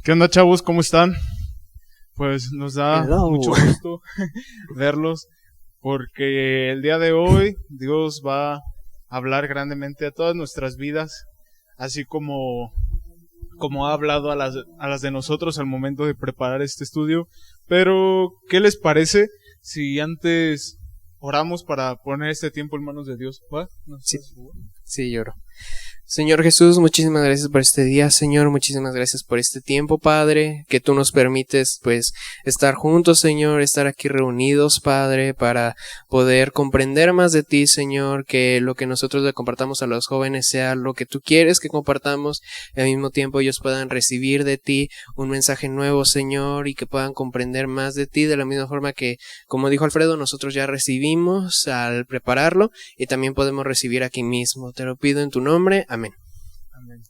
¿Qué onda, chavos? ¿Cómo están? Pues nos da mucho gusto verlos, porque el día de hoy Dios va a hablar grandemente a todas nuestras vidas, así como ha hablado a las de nosotros al momento de preparar este estudio. Pero, ¿qué les parece si antes oramos para poner este tiempo en manos de Dios? ¿Va? No sé. Sí, lloro. Señor Jesús, muchísimas gracias por este día, Señor, muchísimas gracias por este tiempo, Padre, que tú nos permites, pues, estar juntos, Señor, estar aquí reunidos, Padre, para poder comprender más de ti, Señor, que lo que nosotros le compartamos a los jóvenes sea lo que tú quieres que compartamos, y al mismo tiempo ellos puedan recibir de ti un mensaje nuevo, Señor, y que puedan comprender más de ti, de la misma forma que, como dijo Alfredo, nosotros ya recibimos al prepararlo, y también podemos recibir aquí mismo. Te lo pido en tu nombre. Amén. Amén.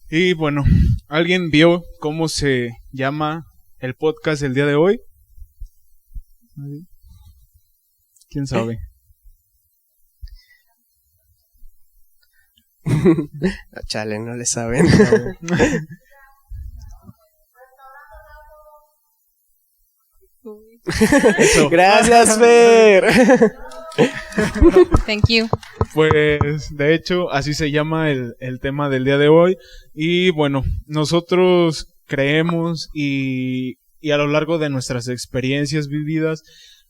Y bueno, ¿alguien vio cómo se llama el podcast del día de hoy? ¿Quién sabe? Chale, no le saben. Gracias, Fer. Thank you. Pues de hecho así se llama el tema del día de hoy. Y bueno, nosotros creemos y a lo largo de nuestras experiencias vividas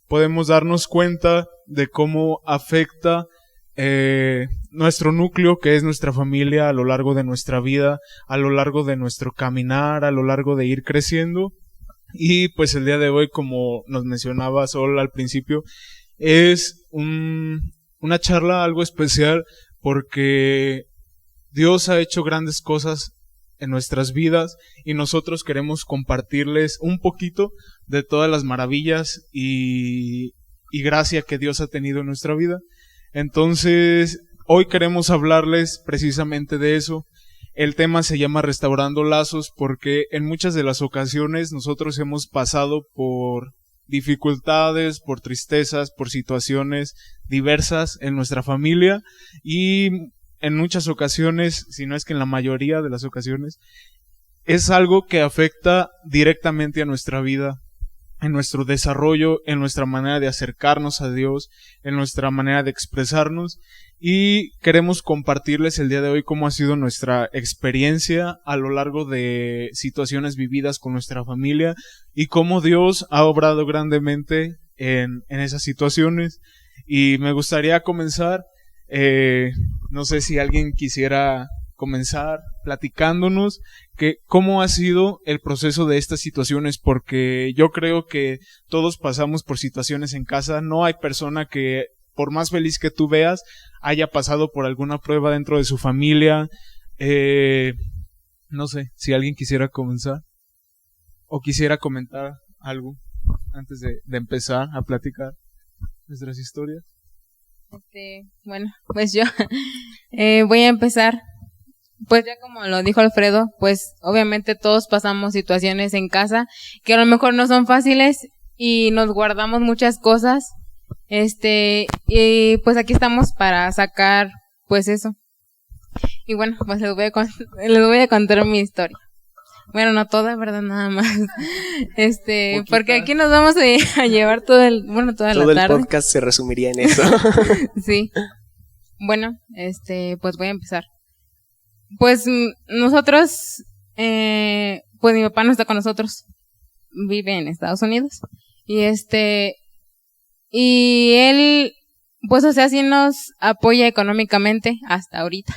podemos darnos cuenta de cómo afecta nuestro núcleo, que es nuestra familia, a lo largo de nuestra vida, a lo largo de nuestro caminar, a lo largo de ir creciendo. Y pues el día de hoy, como nos mencionaba Sol al principio, es una charla algo especial porque Dios ha hecho grandes cosas en nuestras vidas y nosotros queremos compartirles un poquito de todas las maravillas y gracia que Dios ha tenido en nuestra vida. Entonces, hoy queremos hablarles precisamente de eso. El tema se llama Restaurando Lazos porque en muchas de las ocasiones nosotros hemos pasado por dificultades, por tristezas, por situaciones diversas en nuestra familia y en muchas ocasiones, si no es que en la mayoría de las ocasiones, es algo que afecta directamente a nuestra vida, en nuestro desarrollo, en nuestra manera de acercarnos a Dios, en nuestra manera de expresarnos, y queremos compartirles el día de hoy cómo ha sido nuestra experiencia a lo largo de situaciones vividas con nuestra familia y cómo Dios ha obrado grandemente en esas situaciones. Y me gustaría comenzar, no sé si alguien quisiera comenzar platicándonos que cómo ha sido el proceso de estas situaciones, porque yo creo que todos pasamos por situaciones en casa. No hay persona que, por más feliz que tú veas, haya pasado por alguna prueba dentro de su familia. No sé si alguien quisiera comenzar o quisiera comentar algo antes de empezar a platicar nuestras historias. Bueno, pues yo voy a empezar. Pues ya como lo dijo Alfredo, pues obviamente todos pasamos situaciones en casa que a lo mejor no son fáciles y nos guardamos muchas cosas. Y pues aquí estamos para sacar pues eso. Y bueno, pues les voy a contar mi historia. Bueno, no toda, ¿verdad? Nada más. Porque aquí nos vamos a llevar toda la tarde. Todo el podcast se resumiría en eso. Sí. Bueno, pues voy a empezar. Pues nosotros, pues mi papá no está con nosotros, vive en Estados Unidos, y y él, pues o sea, sí nos apoya económicamente hasta ahorita,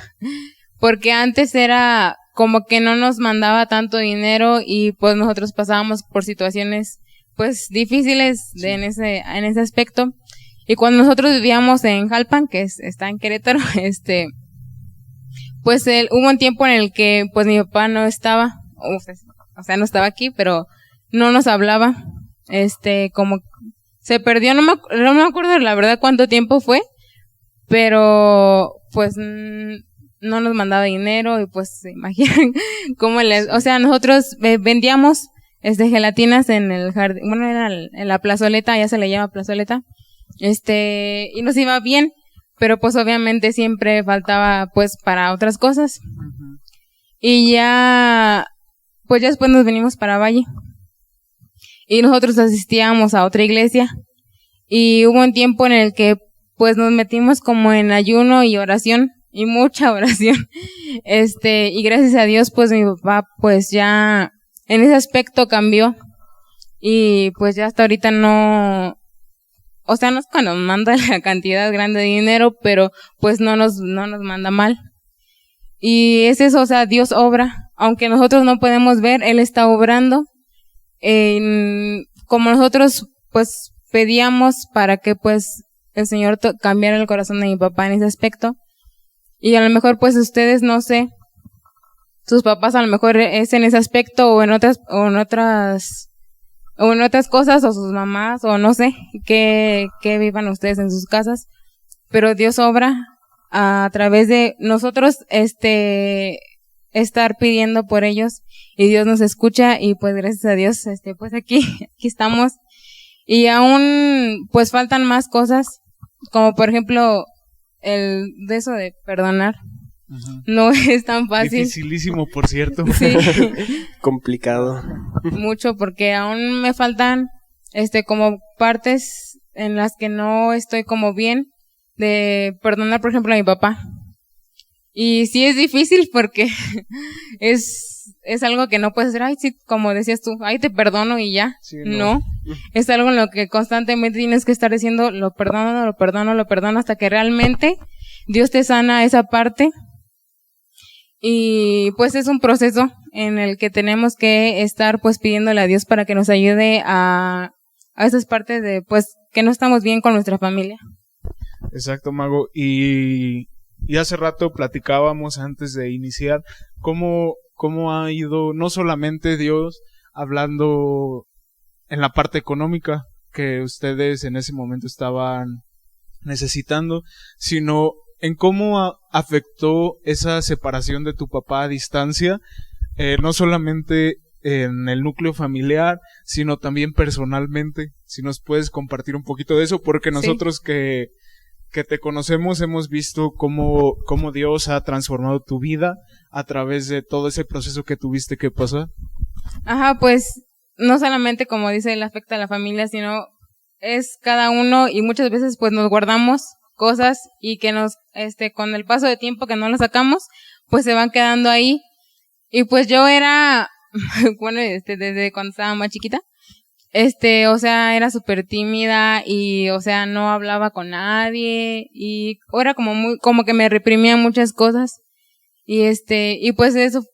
porque antes era como que no nos mandaba tanto dinero y pues nosotros pasábamos por situaciones pues difíciles en ese aspecto, y cuando nosotros vivíamos en Jalpan, que está en Querétaro, pues hubo un tiempo en el que pues mi papá no estaba, o sea, no estaba aquí, pero no nos hablaba, como se perdió, no me acuerdo la verdad cuánto tiempo fue, pero pues no nos mandaba dinero y pues se imaginan cómo o sea, nosotros vendíamos gelatinas en el jardín, bueno, era en la plazoleta, ya se le llama plazoleta, y nos iba bien. Pero pues obviamente siempre faltaba pues para otras cosas. Y ya pues ya después nos venimos para Valle. Y nosotros asistíamos a otra iglesia. Y hubo un tiempo en el que pues nos metimos como en ayuno y oración. Y mucha oración. Y gracias a Dios pues mi papá pues ya en ese aspecto cambió. Y pues ya hasta ahorita no... O sea, no es cuando nos manda la cantidad grande de dinero, pero pues no nos manda mal. Y es eso, o sea, Dios obra. Aunque nosotros no podemos ver, Él está obrando. Como nosotros pues pedíamos para que pues el Señor cambiara el corazón de mi papá en ese aspecto. Y a lo mejor pues ustedes, no sé, sus papás a lo mejor es en ese aspecto o en otras cosas, o sus mamás, o no sé, que vivan ustedes en sus casas, pero Dios obra a través de nosotros, estar pidiendo por ellos, y Dios nos escucha, y pues gracias a Dios, pues aquí estamos, y aún, pues faltan más cosas, como por ejemplo, de eso de perdonar. Uh-huh. No es tan fácil. Dificilísimo, por cierto. Sí. Complicado. Mucho, porque aún me faltan, como partes en las que no estoy como bien de perdonar, por ejemplo, a mi papá. Y sí es difícil porque es algo que no puedes hacer, ay, sí, como decías tú, ay, te perdono y ya. Sí, no. Es algo en lo que constantemente tienes que estar diciendo, lo perdono, hasta que realmente Dios te sana esa parte. Y pues es un proceso en el que tenemos que estar pues pidiéndole a Dios para que nos ayude a esas partes de pues que no estamos bien con nuestra familia. Exacto, Mago. Y hace rato platicábamos antes de iniciar cómo ha ido no solamente Dios hablando en la parte económica que ustedes en ese momento estaban necesitando, sino en cómo afectó esa separación de tu papá a distancia, no solamente en el núcleo familiar, sino también personalmente. Si nos puedes compartir un poquito de eso, porque nosotros sí, que te conocemos hemos visto cómo Dios ha transformado tu vida a través de todo ese proceso que tuviste que pasar. Ajá, pues no solamente como dice él afecta a la familia, sino es cada uno, y muchas veces pues nos guardamos cosas y que nos, con el paso de tiempo que no las sacamos, pues se van quedando ahí. Y pues yo era, bueno, desde cuando estaba más chiquita, o sea, era súper tímida y, o sea, no hablaba con nadie y era como que me reprimía muchas cosas. Y pues eso,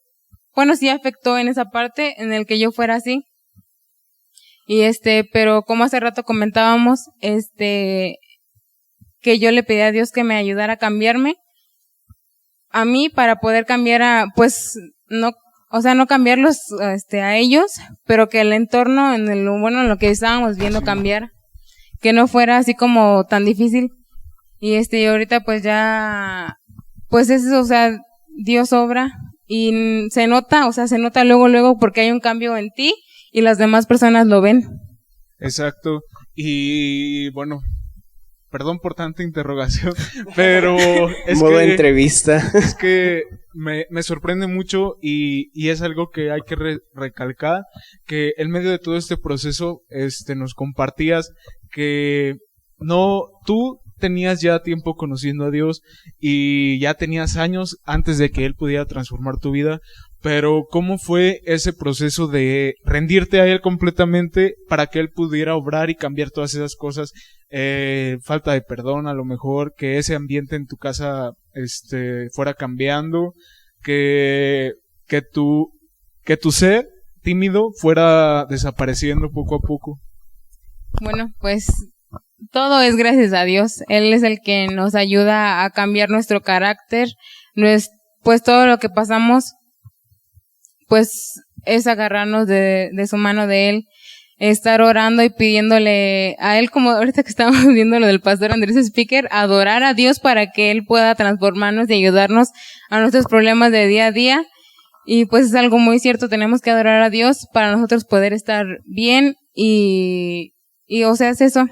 bueno, sí afectó en esa parte en el que yo fuera así. Y pero como hace rato comentábamos, que yo le pedí a Dios que me ayudara a cambiarme a mí para poder cambiar no cambiarlos a ellos, pero que el entorno en lo que estábamos viendo cambiara, que no fuera así como tan difícil. Y ahorita pues ya pues eso, o sea, Dios obra y se nota luego porque hay un cambio en ti y las demás personas lo ven. Exacto. Y bueno, perdón por tanta interrogación, pero es modo entrevista. Es que me sorprende mucho y es algo que hay que recalcar, que en medio de todo este proceso nos compartías que tú tenías ya tiempo conociendo a Dios y ya tenías años antes de que Él pudiera transformar tu vida, pero ¿cómo fue ese proceso de rendirte a Él completamente para que Él pudiera obrar y cambiar todas esas cosas? Falta de perdón, a lo mejor, que ese ambiente en tu casa fuera cambiando, que tu ser tímido fuera desapareciendo poco a poco. Bueno, pues todo es gracias a Dios. Él es el que nos ayuda a cambiar nuestro carácter. Pues todo lo que pasamos pues es agarrarnos de su mano de Él, estar orando y pidiéndole a Él, como ahorita que estamos viendo lo del pastor Andrés Speaker, adorar a Dios para que Él pueda transformarnos y ayudarnos a nuestros problemas de día a día. Y pues es algo muy cierto, tenemos que adorar a Dios para nosotros poder estar bien y o sea, es eso.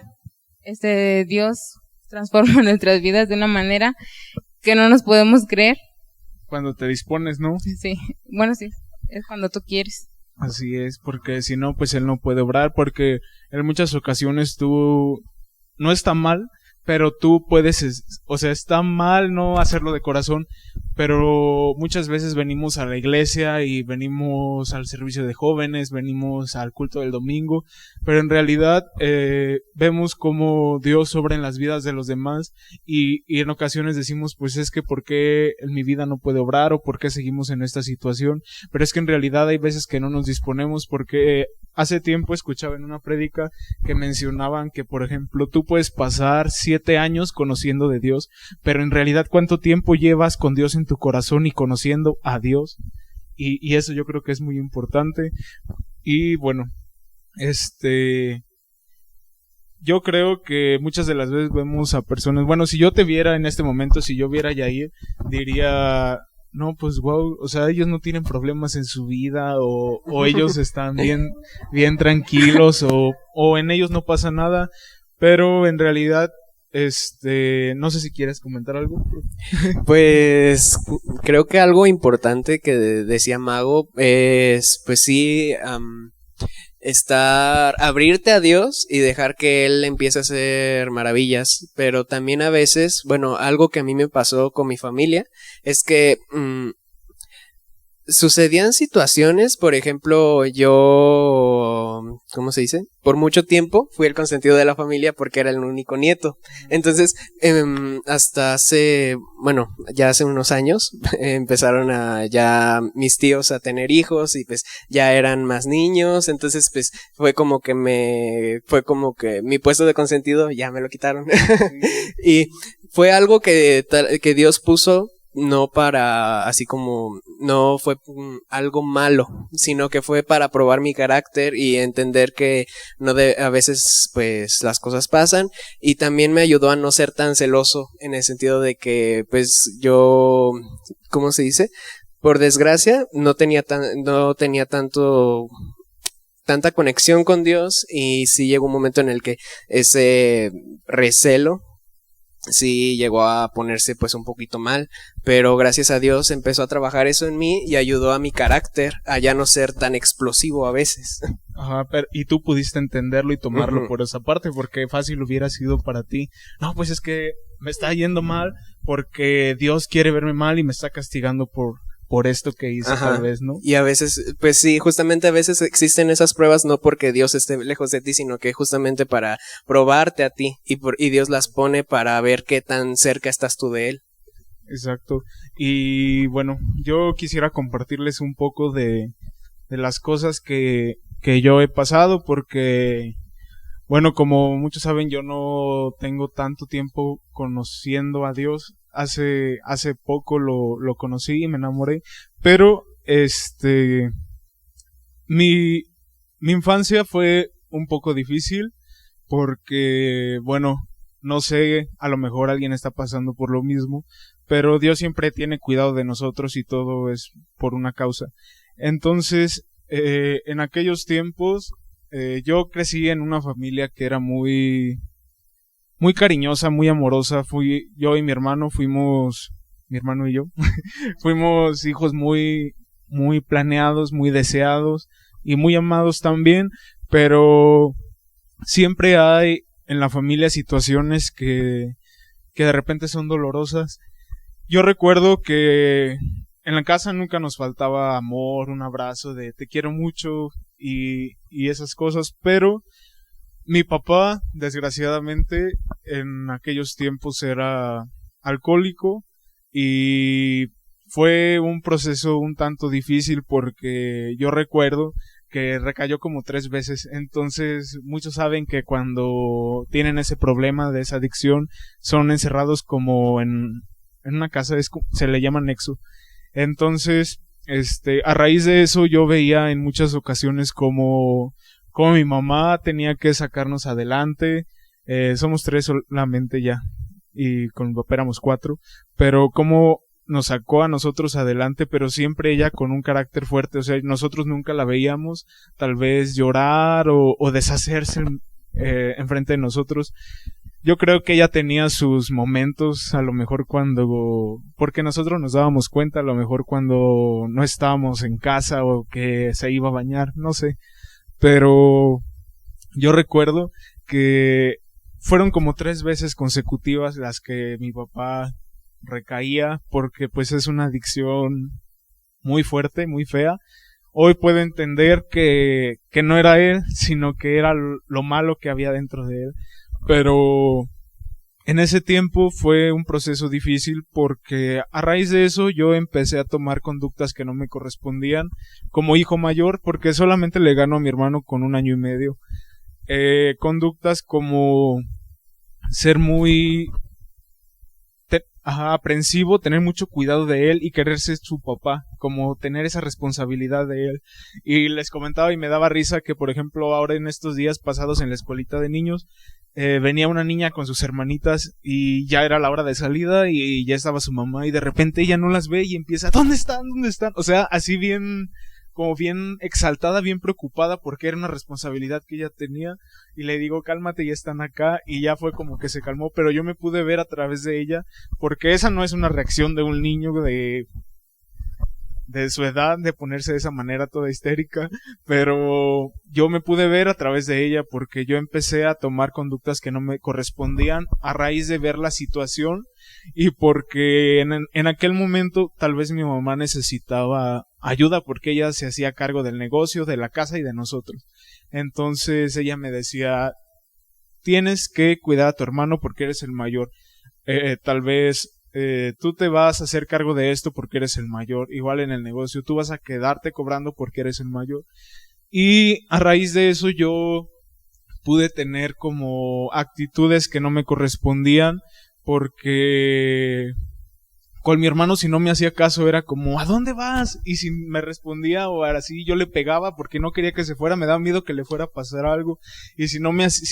Dios transforma nuestras vidas de una manera que no nos podemos creer. Cuando te dispones, ¿no? Sí, bueno, sí. Es cuando tú quieres. Así es, porque si no, pues Él no puede obrar, porque en muchas ocasiones tú no está mal, pero tú puedes, o sea, está mal no hacerlo de corazón, pero muchas veces venimos a la iglesia y venimos al servicio de jóvenes, venimos al culto del domingo, pero en realidad vemos cómo Dios obra en las vidas de los demás y en ocasiones decimos, pues es que ¿por qué en mi vida no puede obrar o por qué seguimos en esta situación? Pero es que en realidad hay veces que no nos disponemos porque hace tiempo escuchaba en una prédica que mencionaban que, por ejemplo, tú puedes pasar 7 años conociendo de Dios, pero en realidad ¿cuánto tiempo llevas con Dios en tu corazón y conociendo a Dios? Y eso yo creo que es muy importante. Y bueno, yo creo que muchas de las veces vemos a personas, bueno, si yo te viera en este momento, si yo viera a Yair, diría, no, pues wow, o sea, ellos no tienen problemas en su vida o ellos están bien tranquilos o en ellos no pasa nada, pero en realidad, no sé si quieres comentar algo. Pues creo que algo importante que decía Mago es, pues sí, abrirte a Dios y dejar que Él empiece a hacer maravillas, pero también a veces, bueno, algo que a mí me pasó con mi familia es que sucedían situaciones, por ejemplo, yo, ¿cómo se dice? Por mucho tiempo fui el consentido de la familia porque era el único nieto. Entonces, hasta ya hace unos años empezaron ya mis tíos a tener hijos y pues ya eran más niños. Entonces, pues fue como que mi puesto de consentido ya me lo quitaron. Y fue algo que Dios puso. No fue algo malo, sino que fue para probar mi carácter y entender que a veces pues las cosas pasan, y también me ayudó a no ser tan celoso en el sentido de que pues yo, ¿cómo se dice? Por desgracia no tenía tanta conexión con Dios, y sí llegó un momento en el que ese recelo sí llegó a ponerse pues un poquito mal, pero gracias a Dios empezó a trabajar eso en mí y ayudó a mi carácter a ya no ser tan explosivo a veces. Ajá, y tú pudiste entenderlo y tomarlo por esa parte, porque fácil hubiera sido para ti. No, pues es que me está yendo mal porque Dios quiere verme mal y me está castigando por esto que hice. Ajá. Tal vez, ¿no? Y a veces, pues sí, justamente a veces existen esas pruebas no porque Dios esté lejos de ti, sino que justamente para probarte a ti, y Dios las pone para ver qué tan cerca estás tú de Él. Exacto. Y bueno, yo quisiera compartirles un poco de las cosas que yo he pasado, porque bueno, como muchos saben, yo no tengo tanto tiempo conociendo a Dios. Hace poco lo conocí y me enamoré, pero mi infancia fue un poco difícil porque, bueno, no sé, a lo mejor alguien está pasando por lo mismo, pero Dios siempre tiene cuidado de nosotros y todo es por una causa. Entonces, en aquellos tiempos, yo crecí en una familia que era muy cariñosa, muy amorosa. Yo y mi hermano y yo, fuimos hijos muy planeados, muy deseados y muy amados también, pero siempre hay en la familia situaciones que de repente son dolorosas. Yo recuerdo que en la casa nunca nos faltaba amor, un abrazo de te quiero mucho y esas cosas, pero mi papá, desgraciadamente, en aquellos tiempos era alcohólico y fue un proceso un tanto difícil porque yo recuerdo que recayó como 3 veces. Entonces, muchos saben que cuando tienen ese problema de esa adicción, son encerrados como en una casa, se le llama nexo. Entonces, a raíz de eso yo veía en muchas ocasiones como mi mamá tenía que sacarnos adelante. Somos 3 solamente ya, y con mi papá éramos 4, pero como nos sacó a nosotros adelante, pero siempre ella con un carácter fuerte. O sea, nosotros nunca la veíamos tal vez llorar o deshacerse enfrente de nosotros. yo creo que ella tenía sus momentos, a lo mejor porque nosotros nos dábamos cuenta, a lo mejor cuando no estábamos en casa o que se iba a bañar, no sé. Pero yo recuerdo que fueron como 3 veces consecutivas las que mi papá recaía, porque pues es una adicción muy fuerte, muy fea. Hoy puedo entender que no era él, sino que era lo malo que había dentro de él. Pero en ese tiempo fue un proceso difícil porque a raíz de eso yo empecé a tomar conductas que no me correspondían como hijo mayor, porque solamente le gano a mi hermano con 1 año y medio. Conductas como ser muy aprensivo, tener mucho cuidado de él y querer ser su papá, como tener esa responsabilidad de él. Y les comentaba y me daba risa que, por ejemplo, ahora en estos días pasados en la escuelita de niños, venía una niña con sus hermanitas y ya era la hora de salida y ya estaba su mamá y de repente ella no las ve y empieza, ¿dónde están? ¿Dónde están? O sea, así bien, como bien exaltada, bien preocupada porque era una responsabilidad que ella tenía. Y le digo, cálmate, ya están acá, y ya fue como que se calmó, pero yo me pude ver a través de ella, porque esa no es una reacción de un niño de su edad, de ponerse de esa manera toda histérica, pero yo me pude ver a través de ella, porque yo empecé a tomar conductas que no me correspondían a raíz de ver la situación, y porque en aquel momento tal vez mi mamá necesitaba ayuda, porque ella se hacía cargo del negocio, de la casa y de nosotros. Entonces ella me decía, tienes que cuidar a tu hermano porque eres el mayor. Tal vez tú te vas a hacer cargo de esto porque eres el mayor. Igual en el negocio, tú vas a quedarte cobrando porque eres el mayor. Y a raíz de eso yo pude tener como actitudes que no me correspondían, porque con mi hermano, si no me hacía caso, era como, ¿a dónde vas? Y si me respondía o así, yo le pegaba porque no quería que se fuera, me daba miedo que le fuera a pasar algo. Y si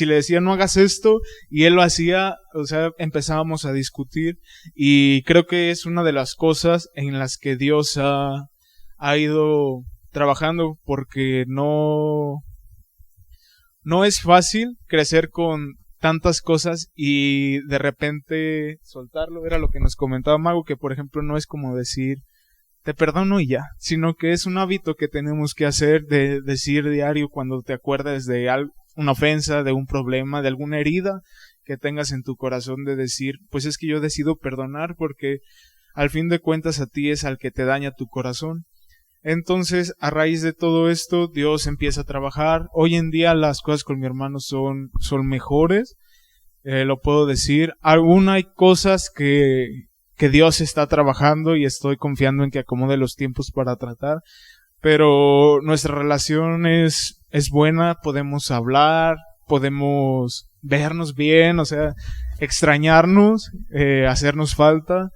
le decía, no hagas esto, y él lo hacía, o sea, empezábamos a discutir. Y creo que es una de las cosas en las que Dios ha ido trabajando, porque no es fácil crecer con tantas cosas y de repente soltarlo. Era lo que nos comentaba Mago, que por ejemplo no es como decir te perdono y ya, sino que es un hábito que tenemos que hacer, de decir diario cuando te acuerdas de una ofensa, de un problema, de alguna herida que tengas en tu corazón, de decir, pues es que yo decido perdonar, porque al fin de cuentas a ti es al que te daña tu corazón. Entonces, a raíz de todo esto, Dios empieza a trabajar. Hoy en día las cosas con mi hermano son mejores, lo puedo decir. Aún hay cosas que Dios está trabajando y estoy confiando en que acomode los tiempos para tratar. Pero nuestra relación es buena, podemos hablar, podemos vernos bien, o sea, extrañarnos, hacernos falta.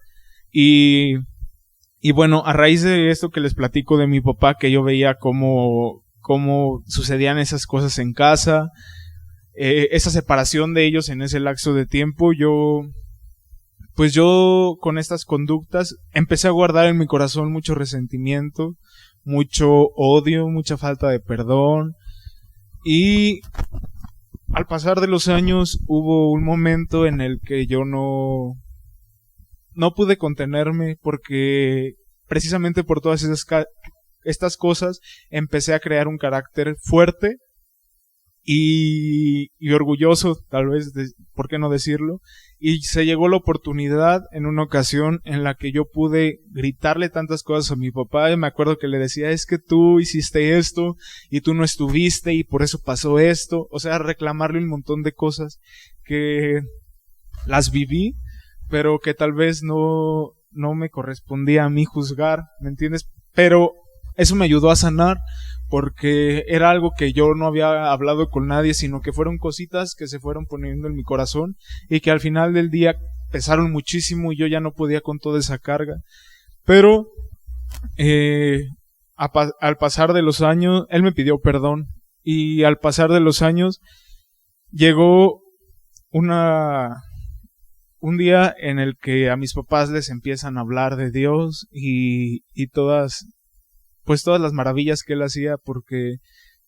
Y bueno, a raíz de esto que les platico de mi papá, que yo veía cómo sucedían esas cosas en casa, esa separación de ellos en ese lapso de tiempo, yo con estas conductas empecé a guardar en mi corazón mucho resentimiento, mucho odio, mucha falta de perdón. Y al pasar de los años hubo un momento en el que yo no pude contenerme, porque precisamente por todas estas cosas empecé a crear un carácter fuerte y orgulloso, tal vez, ¿por qué no decirlo? Y se llegó la oportunidad en una ocasión en la que yo pude gritarle tantas cosas a mi papá, y me acuerdo que le decía, es que tú hiciste esto y tú no estuviste y por eso pasó esto, o sea, reclamarle un montón de cosas que las viví, pero que tal vez no me correspondía a mí juzgar, ¿me entiendes? Pero eso me ayudó a sanar, porque era algo que yo no había hablado con nadie, sino que fueron cositas que se fueron poniendo en mi corazón y que al final del día pesaron muchísimo y yo ya no podía con toda esa carga. Pero al pasar de los años, él me pidió perdón, y al pasar de los años llegó un día en el que a mis papás les empiezan a hablar de Dios y todas las maravillas que él hacía, porque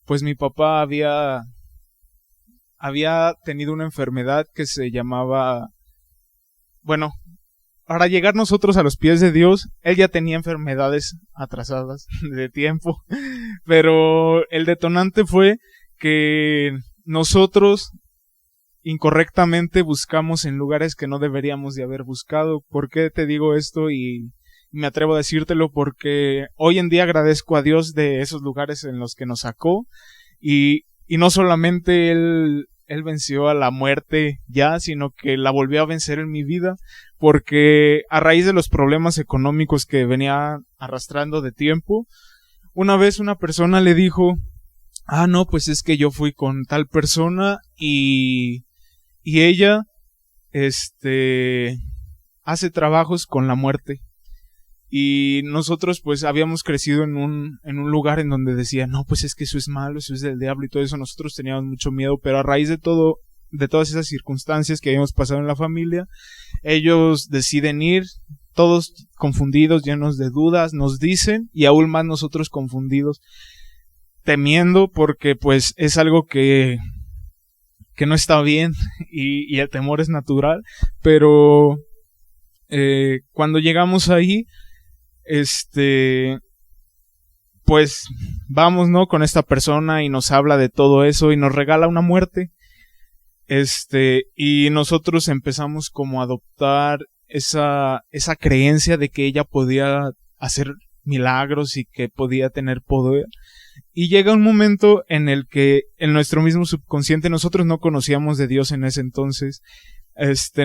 pues mi papá había había tenido una enfermedad que se llamaba, bueno, para llegar nosotros a los pies de Dios, él ya tenía enfermedades atrasadas de tiempo, pero el detonante fue que nosotros incorrectamente buscamos en lugares que no deberíamos de haber buscado. ¿Por qué te digo esto? Y me atrevo a decírtelo porque hoy en día agradezco a Dios de esos lugares en los que nos sacó y no solamente él venció a la muerte ya, sino que la volvió a vencer en mi vida, porque a raíz de los problemas económicos que venía arrastrando de tiempo, una vez una persona le dijo, no, pues es que yo fui con tal persona y ella, hace trabajos con la muerte. Y nosotros pues habíamos crecido en un lugar en donde decía, no, pues es que eso es malo, eso es del diablo y todo eso. Nosotros teníamos mucho miedo, pero a raíz de todas esas circunstancias que habíamos pasado en la familia, ellos deciden ir, todos confundidos, llenos de dudas, nos dicen, y aún más nosotros confundidos, temiendo porque pues es algo que no está bien y el temor es natural, pero cuando llegamos ahí, pues vamos, ¿no? Con esta persona y nos habla de todo eso y nos regala una muerte. Y nosotros empezamos como a adoptar esa creencia de que ella podía hacer milagros y que podía tener poder. Y llega un momento en el que en nuestro mismo subconsciente, nosotros no conocíamos de Dios en ese entonces,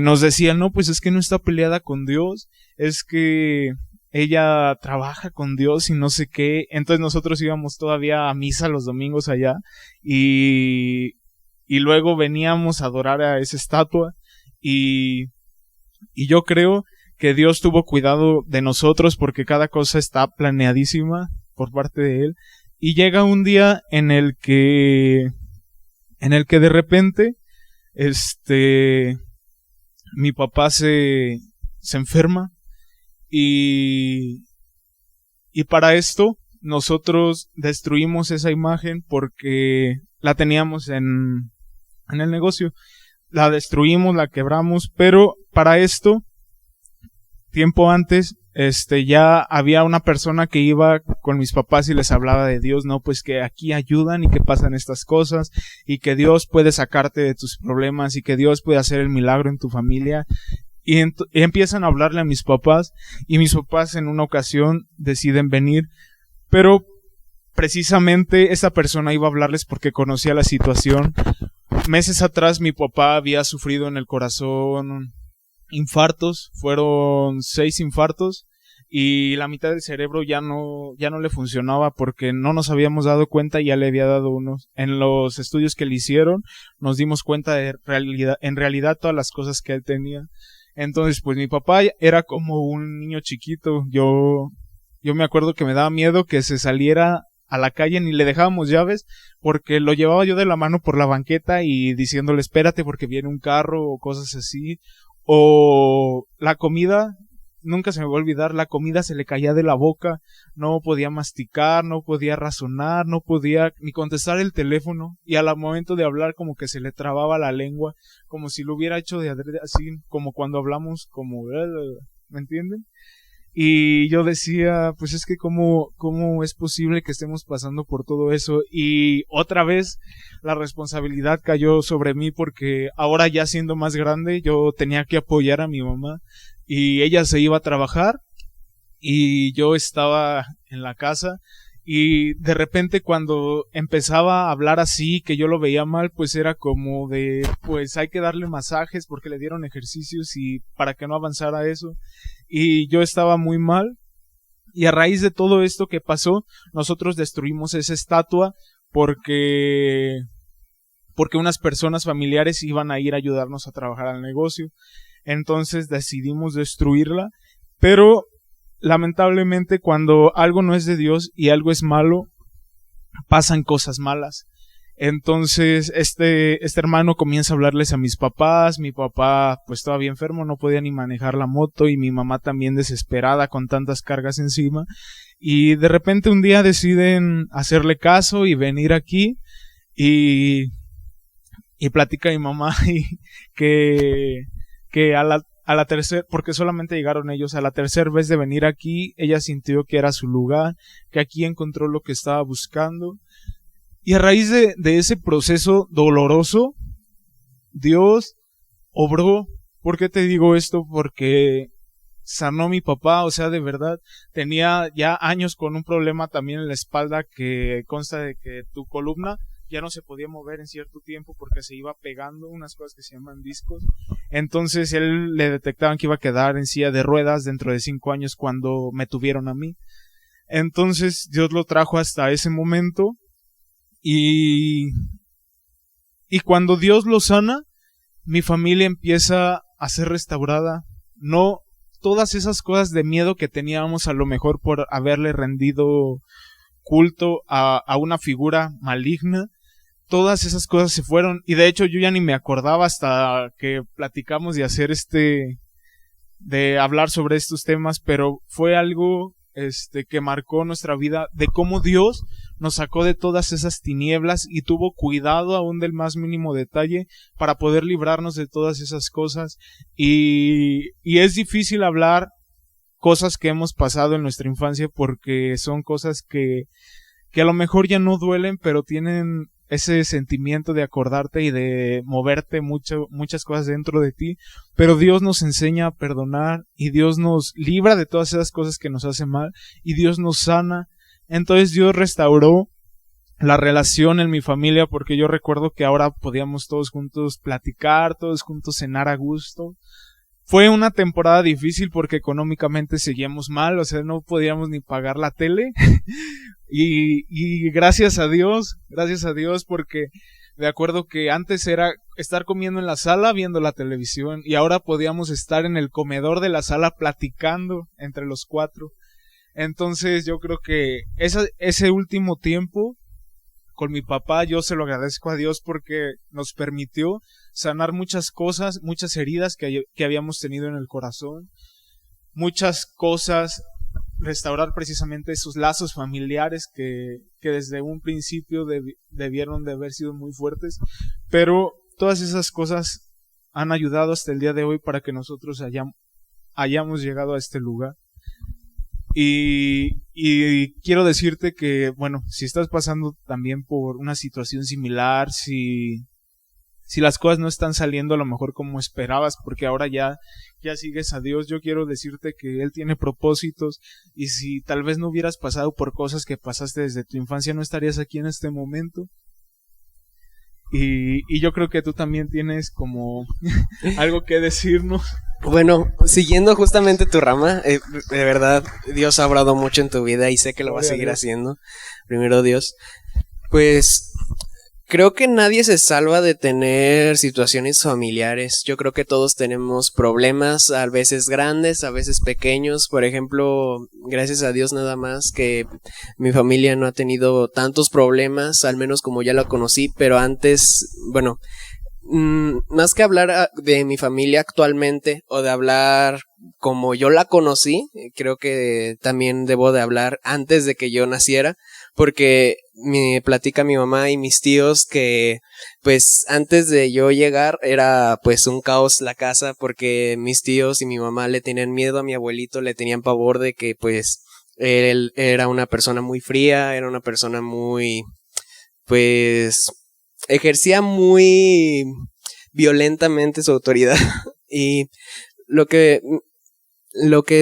nos decían, no, pues es que no está peleada con Dios, es que ella trabaja con Dios y no sé qué. Entonces nosotros íbamos todavía a misa los domingos allá y luego veníamos a adorar a esa estatua y yo creo que Dios tuvo cuidado de nosotros porque cada cosa está planeadísima por parte de Él. Y llega un día en el que de repente, mi papá se enferma y para esto nosotros destruimos esa imagen porque la teníamos en el negocio. La destruimos, la quebramos, pero para esto, tiempo antes, ya había una persona que iba con mis papás y les hablaba de Dios, no, pues que aquí ayudan y que pasan estas cosas y que Dios puede sacarte de tus problemas y que Dios puede hacer el milagro en tu familia. Y empiezan a hablarle a mis papás y mis papás en una ocasión deciden venir, pero precisamente esa persona iba a hablarles porque conocía la situación. Meses atrás mi papá había sufrido en el corazón infartos, fueron 6 infartos y la mitad del cerebro ya no le funcionaba porque no nos habíamos dado cuenta y ya le había dado unos. En los estudios que le hicieron nos dimos cuenta de en realidad todas las cosas que él tenía. Entonces pues mi papá era como un niño chiquito. Yo me acuerdo que me daba miedo que se saliera a la calle, ni le dejábamos llaves porque lo llevaba yo de la mano por la banqueta y diciéndole espérate porque viene un carro o cosas así. O la comida, nunca se me va a olvidar, la comida se le caía de la boca, no podía masticar, no podía razonar, no podía ni contestar el teléfono y al momento de hablar como que se le trababa la lengua, como si lo hubiera hecho de adrede, así como cuando hablamos como, ¿me entienden? Y yo decía, pues es que cómo es posible que estemos pasando por todo eso. Y otra vez la responsabilidad cayó sobre mí porque ahora ya siendo más grande yo tenía que apoyar a mi mamá y ella se iba a trabajar y yo estaba en la casa. Y de repente cuando empezaba a hablar así, que yo lo veía mal, pues era como de, pues hay que darle masajes porque le dieron ejercicios y para que no avanzara eso. Y yo estaba muy mal. Y a raíz de todo esto que pasó, nosotros destruimos esa estatua porque unas personas familiares iban a ir a ayudarnos a trabajar al negocio. Entonces decidimos destruirla, pero lamentablemente cuando algo no es de Dios y algo es malo, pasan cosas malas. Entonces este hermano comienza a hablarles a mis papás, mi papá pues todavía enfermo, no podía ni manejar la moto y mi mamá también desesperada con tantas cargas encima y de repente un día deciden hacerle caso y venir aquí y Y platica mi mamá y que a la tercera, porque solamente llegaron ellos, a la tercera vez de venir aquí, ella sintió que era su lugar, que aquí encontró lo que estaba buscando. Y a raíz de ese proceso doloroso, Dios obró. ¿Por qué te digo esto? Porque sanó mi papá, o sea, de verdad, tenía ya años con un problema también en la espalda que consta de que tu columna ya no se podía mover en cierto tiempo porque se iba pegando unas cosas que se llaman discos. Entonces él le detectaban que iba a quedar en silla de ruedas dentro de 5 años cuando me tuvieron a mí. Entonces Dios lo trajo hasta ese momento y cuando Dios lo sana, mi familia empieza a ser restaurada. No todas esas cosas de miedo que teníamos a lo mejor por haberle rendido culto a una figura maligna, todas esas cosas se fueron. Y de hecho yo ya ni me acordaba hasta que platicamos de hacer de hablar sobre estos temas, pero fue algo que marcó nuestra vida, de cómo Dios nos sacó de todas esas tinieblas y tuvo cuidado aún del más mínimo detalle para poder librarnos de todas esas cosas. Y es difícil hablar cosas que hemos pasado en nuestra infancia porque son cosas que a lo mejor ya no duelen, pero tienen ese sentimiento de acordarte y de moverte muchas cosas dentro de ti. Pero Dios nos enseña a perdonar y Dios nos libra de todas esas cosas que nos hacen mal y Dios nos sana. Entonces Dios restauró la relación en mi familia, porque yo recuerdo que ahora podíamos todos juntos platicar, todos juntos cenar a gusto. Fue una temporada difícil porque económicamente seguíamos mal, o sea, no podíamos ni pagar la tele. Y gracias a Dios, porque me acuerdo que antes era estar comiendo en la sala viendo la televisión y ahora podíamos estar en el comedor de la sala platicando entre los 4. Entonces yo creo que ese último tiempo con mi papá yo se lo agradezco a Dios porque nos permitió sanar muchas cosas, muchas heridas que habíamos tenido en el corazón, muchas cosas, restaurar precisamente esos lazos familiares que desde un principio debieron de haber sido muy fuertes, pero todas esas cosas han ayudado hasta el día de hoy para que nosotros hayamos llegado a este lugar. Y quiero decirte que, bueno, si estás pasando también por una situación similar, si las cosas no están saliendo a lo mejor como esperabas, porque ahora ya sigues a Dios, yo quiero decirte que Él tiene propósitos, y si tal vez no hubieras pasado por cosas que pasaste desde tu infancia, no estarías aquí en este momento. Y yo creo que tú también tienes como algo que decirnos. Bueno, siguiendo justamente tu rama, de verdad, Dios ha obrado mucho en tu vida y sé que lo va a seguir haciendo. Primero Dios. Pues creo que nadie se salva de tener situaciones familiares. Yo creo que todos tenemos problemas, a veces grandes, a veces pequeños. Por ejemplo, gracias a Dios nada más que mi familia no ha tenido tantos problemas, al menos como ya la conocí, pero antes, bueno, más que hablar de mi familia actualmente o de hablar como yo la conocí, creo que también debo de hablar antes de que yo naciera, porque me platica mi mamá y mis tíos que pues antes de yo llegar era pues un caos la casa, porque mis tíos y mi mamá le tenían miedo a mi abuelito, le tenían pavor de que pues él era una persona muy fría, era una persona muy pues ejercía muy violentamente su autoridad y lo que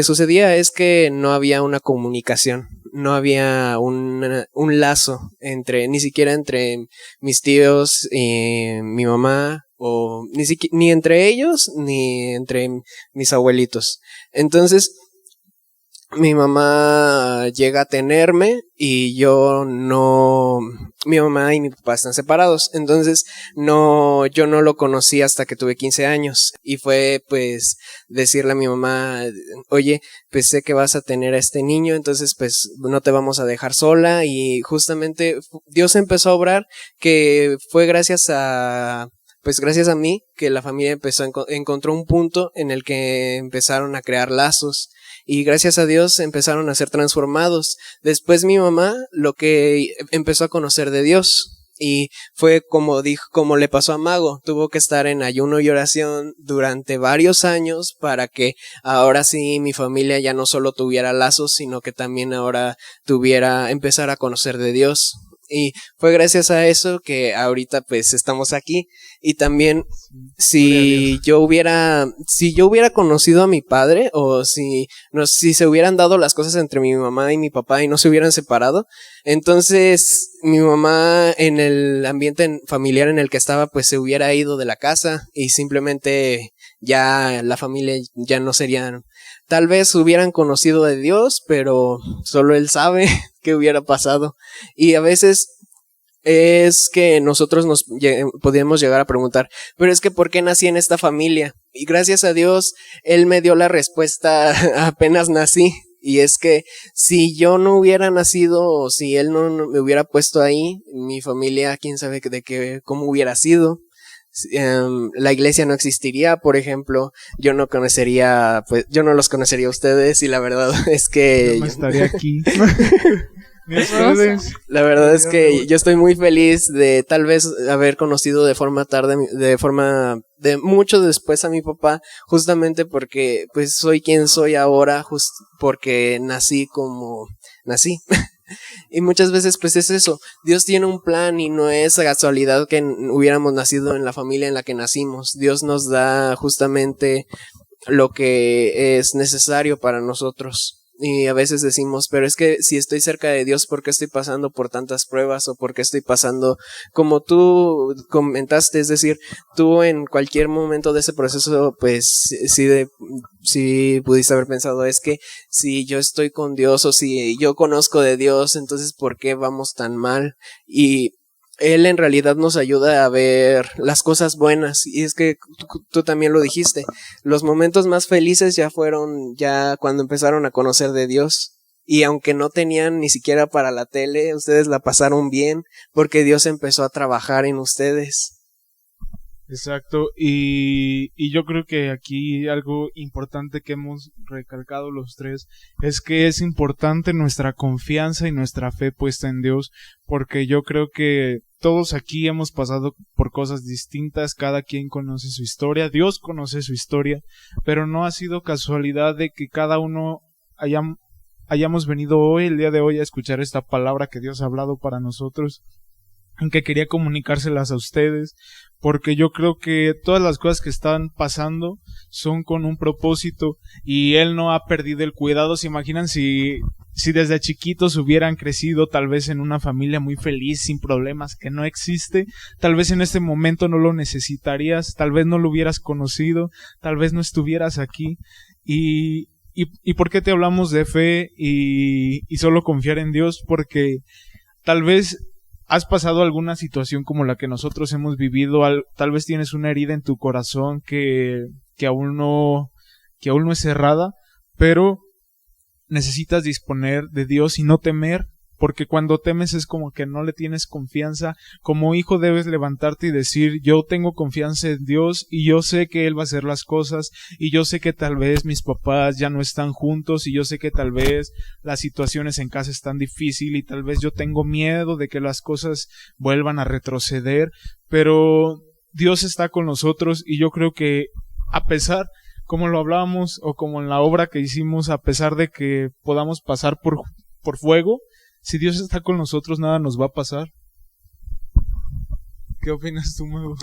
sucedía es que no había una comunicación, no había un lazo ni siquiera entre mis tíos y mi mamá, o ni entre ellos ni entre mis abuelitos. Entonces mi mamá llega a tenerme y mi mamá y mi papá están separados, entonces yo no lo conocí hasta que tuve 15 años y fue pues decirle a mi mamá, oye, pues sé que vas a tener a este niño, entonces pues no te vamos a dejar sola, y justamente Dios empezó a obrar, que fue gracias a mí que la familia encontró un punto en el que empezaron a crear lazos. Y gracias a Dios empezaron a ser transformados. Después mi mamá lo que empezó a conocer de Dios. Y fue como le pasó a Mago, tuvo que estar en ayuno y oración durante varios años para que ahora sí mi familia ya no solo tuviera lazos, sino que también ahora empezar a conocer de Dios. Y fue gracias a eso que ahorita pues estamos aquí. Y también si yo hubiera conocido a mi padre, o si se hubieran dado las cosas entre mi mamá y mi papá y no se hubieran separado, entonces mi mamá, en el ambiente familiar en el que estaba, pues se hubiera ido de la casa y simplemente ya la familia ya no serían, tal vez hubieran conocido de Dios, pero solo Él sabe qué hubiera pasado. Y a veces es que nosotros nos podíamos llegar a preguntar, pero es que ¿por qué nací en esta familia? Y gracias a Dios, Él me dio la respuesta apenas nací. Y es que si yo no hubiera nacido, o si Él no me hubiera puesto ahí, mi familia, quién sabe cómo hubiera sido. La iglesia no existiría, por ejemplo. Yo no los conocería a ustedes, y la verdad es que yo no estaría aquí. La verdad es que yo estoy muy feliz de tal vez haber conocido de mucho después a mi papá, justamente porque pues soy quien soy ahora, porque nací como nací. Y muchas veces pues es eso, Dios tiene un plan y no es casualidad que hubiéramos nacido en la familia en la que nacimos. Dios nos da justamente lo que es necesario para nosotros. Y a veces decimos, pero es que si estoy cerca de Dios, ¿por qué estoy pasando por tantas pruebas? ¿O por qué estoy pasando como tú comentaste? Es decir, tú en cualquier momento de ese proceso, pues sí pudiste haber pensado, es que si yo estoy con Dios, o si yo conozco de Dios, entonces ¿por qué vamos tan mal? Y Él en realidad nos ayuda a ver las cosas buenas. Y es que tú también lo dijiste, los momentos más felices ya fueron ya cuando empezaron a conocer de Dios. Y aunque no tenían ni siquiera para la tele, ustedes la pasaron bien porque Dios empezó a trabajar en ustedes. Exacto, y yo creo que aquí algo importante que hemos recalcado los tres es que es importante nuestra confianza y nuestra fe puesta en Dios, porque yo creo que todos aquí hemos pasado por cosas distintas, cada quien conoce su historia, Dios conoce su historia, pero no ha sido casualidad de que cada uno hayamos venido hoy, el día de hoy, a escuchar esta palabra que Dios ha hablado para nosotros, aunque quería comunicárselas a ustedes, porque yo creo que todas las cosas que están pasando son con un propósito y Él no ha perdido el cuidado. ¿Se imaginan si desde chiquitos hubieran crecido tal vez en una familia muy feliz, sin problemas, que no existe? Tal vez en este momento no lo necesitarías, tal vez no lo hubieras conocido, tal vez no estuvieras aquí. ¿Y por qué te hablamos de fe y solo confiar en Dios? Porque tal vez has pasado alguna situación como la que nosotros hemos vivido, tal vez tienes una herida en tu corazón que aún no es cerrada, pero necesitas disponer de Dios y no temer, porque cuando temes es como que no le tienes confianza. Como hijo debes levantarte y decir, yo tengo confianza en Dios y yo sé que Él va a hacer las cosas, y yo sé que tal vez mis papás ya no están juntos, y yo sé que tal vez las situaciones en casa están difíciles y tal vez yo tengo miedo de que las cosas vuelvan a retroceder, pero Dios está con nosotros. Y yo creo que a pesar, como lo hablábamos o como en la obra que hicimos, a pesar de que podamos pasar por fuego, si Dios está con nosotros, nada nos va a pasar. ¿Qué opinas tú, Mago?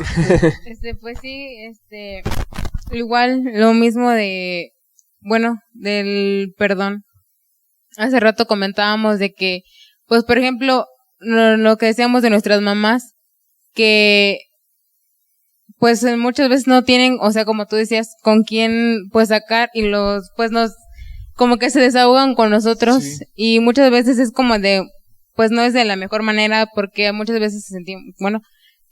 Pues sí, igual lo mismo del perdón. Hace rato comentábamos de que, pues por ejemplo, lo que decíamos de nuestras mamás, que pues muchas veces no tienen, o sea, como tú decías, con quién pues sacar, y como que se desahogan con nosotros, sí. Y muchas veces es como pues no es de la mejor manera, porque muchas veces sentimos,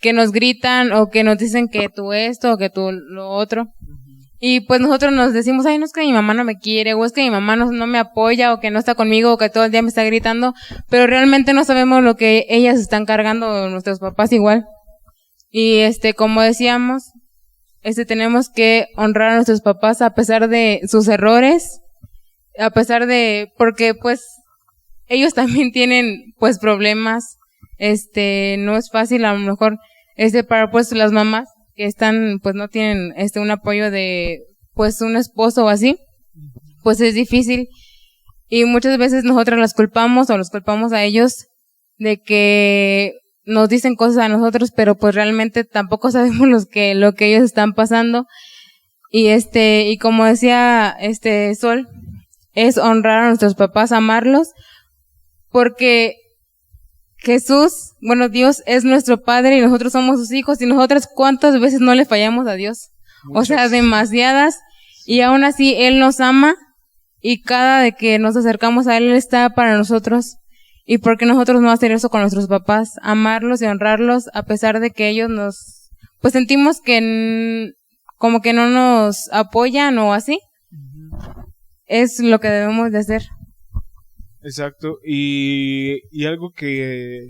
que nos gritan o que nos dicen que tú esto o que tú lo otro. Uh-huh. Y pues nosotros nos decimos, ay, no, es que mi mamá no me quiere, o es que mi mamá no me apoya, o que no está conmigo, o que todo el día me está gritando, pero realmente no sabemos lo que ellas están cargando, nuestros papás igual. Y como decíamos, tenemos que honrar a nuestros papás a pesar de sus errores, porque pues ellos también tienen pues problemas, no es fácil a lo mejor, para pues las mamás que están, pues no tienen, un apoyo de, pues un esposo o así, pues es difícil. Y muchas veces nosotros las culpamos o los culpamos a ellos de que nos dicen cosas a nosotros, pero pues realmente tampoco sabemos lo que ellos están pasando. Y como decía Sol, es honrar a nuestros papás, amarlos, porque Jesús, bueno, Dios es nuestro Padre y nosotros somos sus hijos, y nosotras cuántas veces no le fallamos a Dios. Muchas. O sea, demasiadas, y aún así Él nos ama. Y cada de que nos acercamos a Él está para nosotros. Y porque nosotros no hacer eso con nuestros papás, amarlos y honrarlos a pesar de que ellos pues sentimos que como que no nos apoyan o así. Es lo que debemos de hacer. Exacto. Y algo que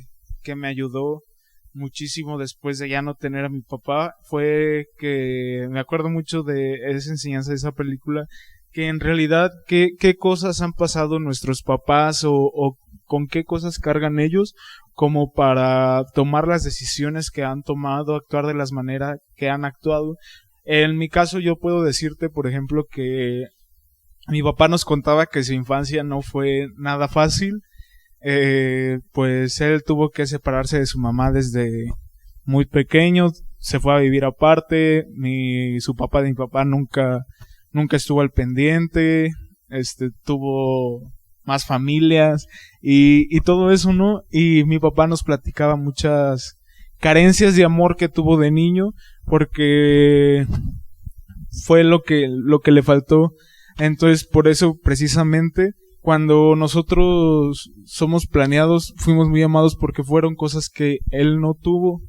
me ayudó muchísimo después de ya no tener a mi papá fue que me acuerdo mucho de esa enseñanza de esa película, que en realidad qué cosas han pasado nuestros papás o con qué cosas cargan ellos como para tomar las decisiones que han tomado, actuar de las maneras que han actuado. En mi caso yo puedo decirte, por ejemplo, que mi papá nos contaba que su infancia no fue nada fácil. Pues él tuvo que separarse de su mamá desde muy pequeño, se fue a vivir aparte, su papá de mi papá nunca estuvo al pendiente, tuvo más familias y todo eso, ¿no? Y mi papá nos platicaba muchas carencias de amor que tuvo de niño, porque fue lo que le faltó. Entonces, por eso precisamente cuando nosotros somos planeados, fuimos muy amados porque fueron cosas que él no tuvo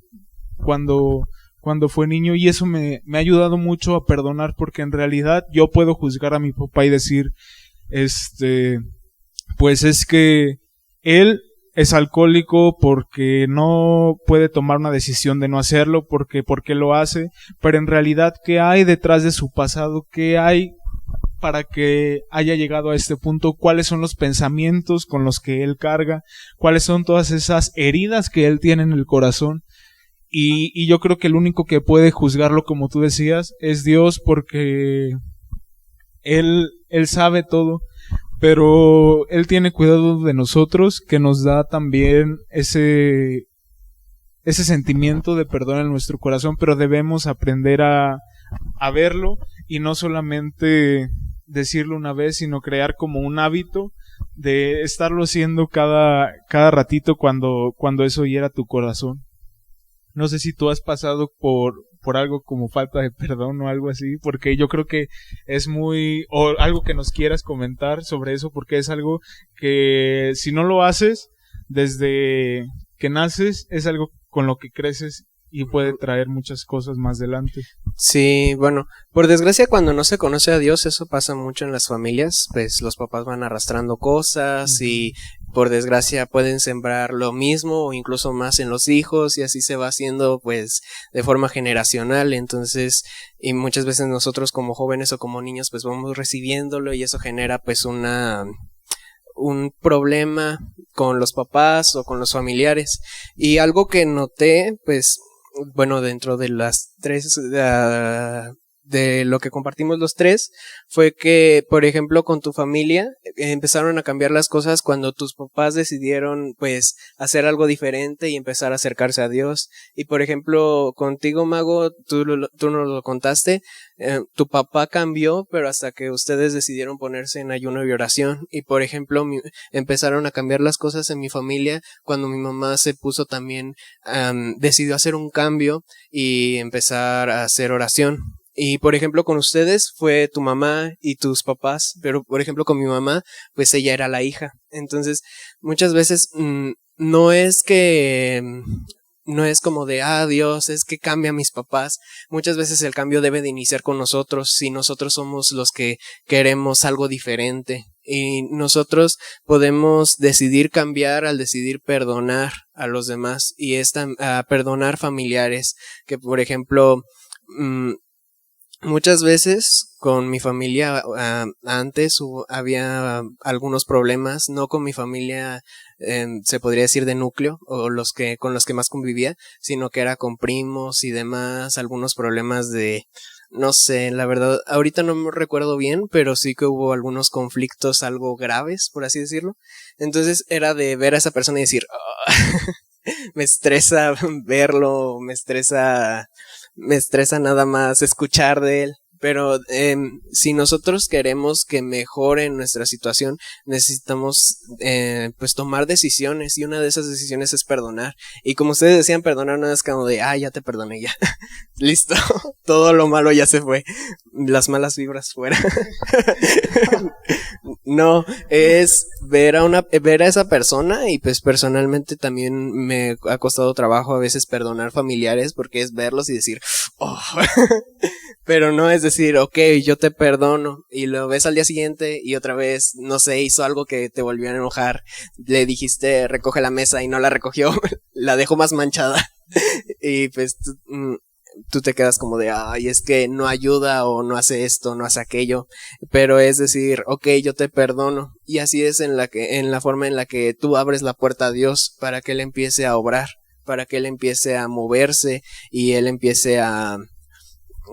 cuando fue niño, y eso me ha ayudado mucho a perdonar, porque en realidad yo puedo juzgar a mi papá y decir, pues es que él es alcohólico porque no puede tomar una decisión de no hacerlo, porque lo hace, pero en realidad, ¿qué hay detrás de su pasado? ¿Qué hay para que haya llegado a este punto? ¿Cuáles son los pensamientos con los que él carga? ¿Cuáles son todas esas heridas que él tiene en el corazón? Y yo creo que el único que puede juzgarlo, como tú decías, es Dios, porque Él sabe todo, pero Él tiene cuidado de nosotros, que nos da también ese sentimiento de perdón en nuestro corazón, pero debemos aprender a verlo y no solamente decirlo una vez, sino crear como un hábito de estarlo haciendo cada ratito cuando eso hiera tu corazón. No sé si tú has pasado por algo como falta de perdón o algo así, porque yo creo que es o algo que nos quieras comentar sobre eso, porque es algo que si no lo haces desde que naces, es algo con lo que creces y puede traer muchas cosas más adelante. Sí, bueno, por desgracia cuando no se conoce a Dios, eso pasa mucho en las familias, pues los papás van arrastrando cosas y por desgracia pueden sembrar lo mismo o incluso más en los hijos, y así se va haciendo pues de forma generacional. Entonces, y muchas veces nosotros como jóvenes o como niños pues vamos recibiéndolo, y eso genera pues un problema con los papás o con los familiares. Y algo que noté, pues bueno, dentro de las tres, de lo que compartimos los tres, fue que, por ejemplo, con tu familia empezaron a cambiar las cosas cuando tus papás decidieron pues hacer algo diferente y empezar a acercarse a Dios. Y por ejemplo, contigo, Mago, tú nos lo contaste, tu papá cambió, pero hasta que ustedes decidieron ponerse en ayuno y oración. Y por ejemplo, empezaron a cambiar las cosas en mi familia cuando mi mamá se puso también, decidió hacer un cambio y empezar a hacer oración. Y por ejemplo con ustedes fue tu mamá y tus papás, pero por ejemplo con mi mamá pues ella era la hija. Entonces muchas veces no es como de Dios, es que cambia a mis papás. Muchas veces el cambio debe de iniciar con nosotros, si nosotros somos los que queremos algo diferente, y nosotros podemos decidir cambiar al decidir perdonar a los demás, y a perdonar familiares que por ejemplo Muchas veces con mi familia, antes había algunos problemas, no con mi familia, se podría decir de núcleo, o con los que más convivía, sino que era con primos y demás, algunos problemas de, no sé, la verdad, ahorita no me recuerdo bien, pero sí que hubo algunos conflictos algo graves, por así decirlo. Entonces era de ver a esa persona y decir, "Ah", me estresa verlo, me estresa nada más escuchar de él. Pero si nosotros queremos que mejore nuestra situación, necesitamos pues tomar decisiones, y una de esas decisiones es perdonar. Y como ustedes decían, perdonar no es como de, ya te perdoné, ya, listo, todo lo malo ya se fue, las malas vibras fuera. No, es ver a esa persona, y pues personalmente también me ha costado trabajo a veces perdonar familiares, porque es verlos y decir, oh. Pero no es decir, yo te perdono, y lo ves al día siguiente y otra vez, no sé, hizo algo que te volvió a enojar, le dijiste recoge la mesa y no la recogió, la dejó más manchada, y pues tú te quedas como de, es que no ayuda, o no hace esto, no hace aquello. Pero es decir, yo te perdono. Y así es en la forma en la que tú abres la puerta a Dios para que Él empiece a obrar, para que Él empiece a moverse, y Él empiece a,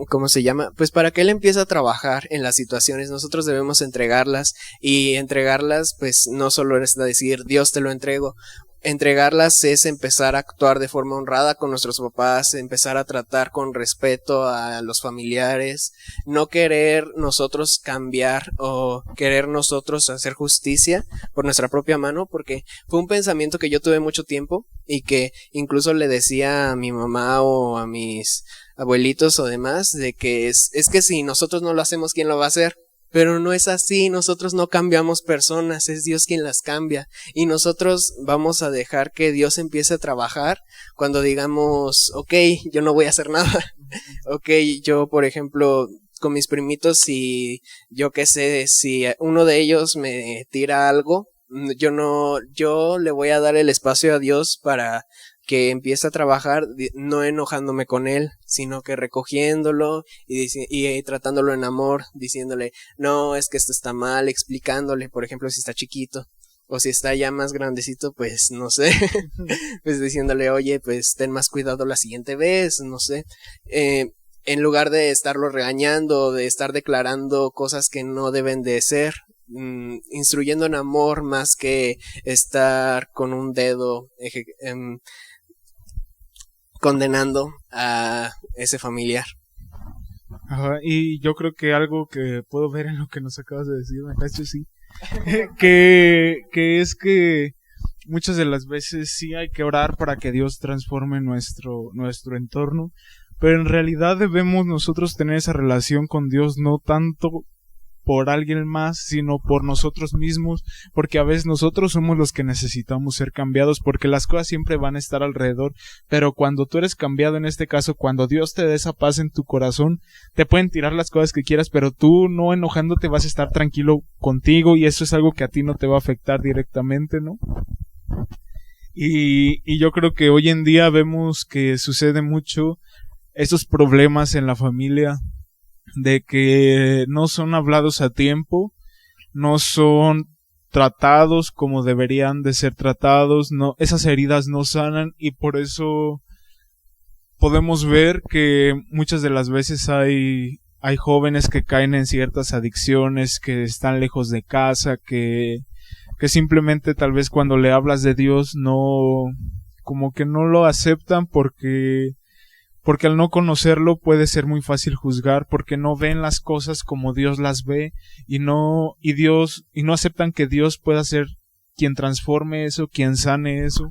¿cómo se llama? Pues para que Él empiece a trabajar en las situaciones. Nosotros debemos entregarlas, y entregarlas pues no solo es decir Dios te lo entrego. Entregarlas es empezar a actuar de forma honrada con nuestros papás, empezar a tratar con respeto a los familiares, no querer nosotros cambiar o querer nosotros hacer justicia por nuestra propia mano, porque fue un pensamiento que yo tuve mucho tiempo, y que incluso le decía a mi mamá o a mis abuelitos o demás, de que es que si nosotros no lo hacemos, ¿quién lo va a hacer? Pero no es así, nosotros no cambiamos personas, es Dios quien las cambia, y nosotros vamos a dejar que Dios empiece a trabajar cuando digamos, yo no voy a hacer nada, yo por ejemplo con mis primitos, si yo qué sé, si uno de ellos me tira algo, yo le voy a dar el espacio a Dios para que empiece a trabajar, no enojándome con él, sino que recogiéndolo y tratándolo en amor, diciéndole, no, es que esto está mal, explicándole, por ejemplo, si está chiquito, o si está ya más grandecito, pues no sé, pues diciéndole, oye, pues ten más cuidado la siguiente vez, no sé, en lugar de estarlo regañando, de estar declarando cosas que no deben de ser, instruyendo en amor más que estar con un dedo condenando a ese familiar. Ajá, y yo creo que algo que puedo ver en lo que nos acabas de decir, Nacacho, sí, que es que muchas de las veces sí hay que orar para que Dios transforme nuestro entorno, pero en realidad debemos nosotros tener esa relación con Dios no tanto por alguien más, sino por nosotros mismos, porque a veces nosotros somos los que necesitamos ser cambiados, porque las cosas siempre van a estar alrededor, pero cuando tú eres cambiado, en este caso, cuando Dios te dé esa paz en tu corazón, te pueden tirar las cosas que quieras, pero tú no enojándote vas a estar tranquilo contigo, y eso es algo que a ti no te va a afectar directamente, ¿no? Y yo creo que hoy en día vemos que sucede mucho esos problemas en la familia, de que no son hablados a tiempo, no son tratados como deberían de ser tratados, no, esas heridas no sanan, y por eso podemos ver que muchas de las veces hay jóvenes que caen en ciertas adicciones, que están lejos de casa, que simplemente tal vez cuando le hablas de Dios no, como que no lo aceptan porque al no conocerlo puede ser muy fácil juzgar, porque no ven las cosas como Dios las ve, y no aceptan que Dios pueda ser quien transforme eso, quien sane eso.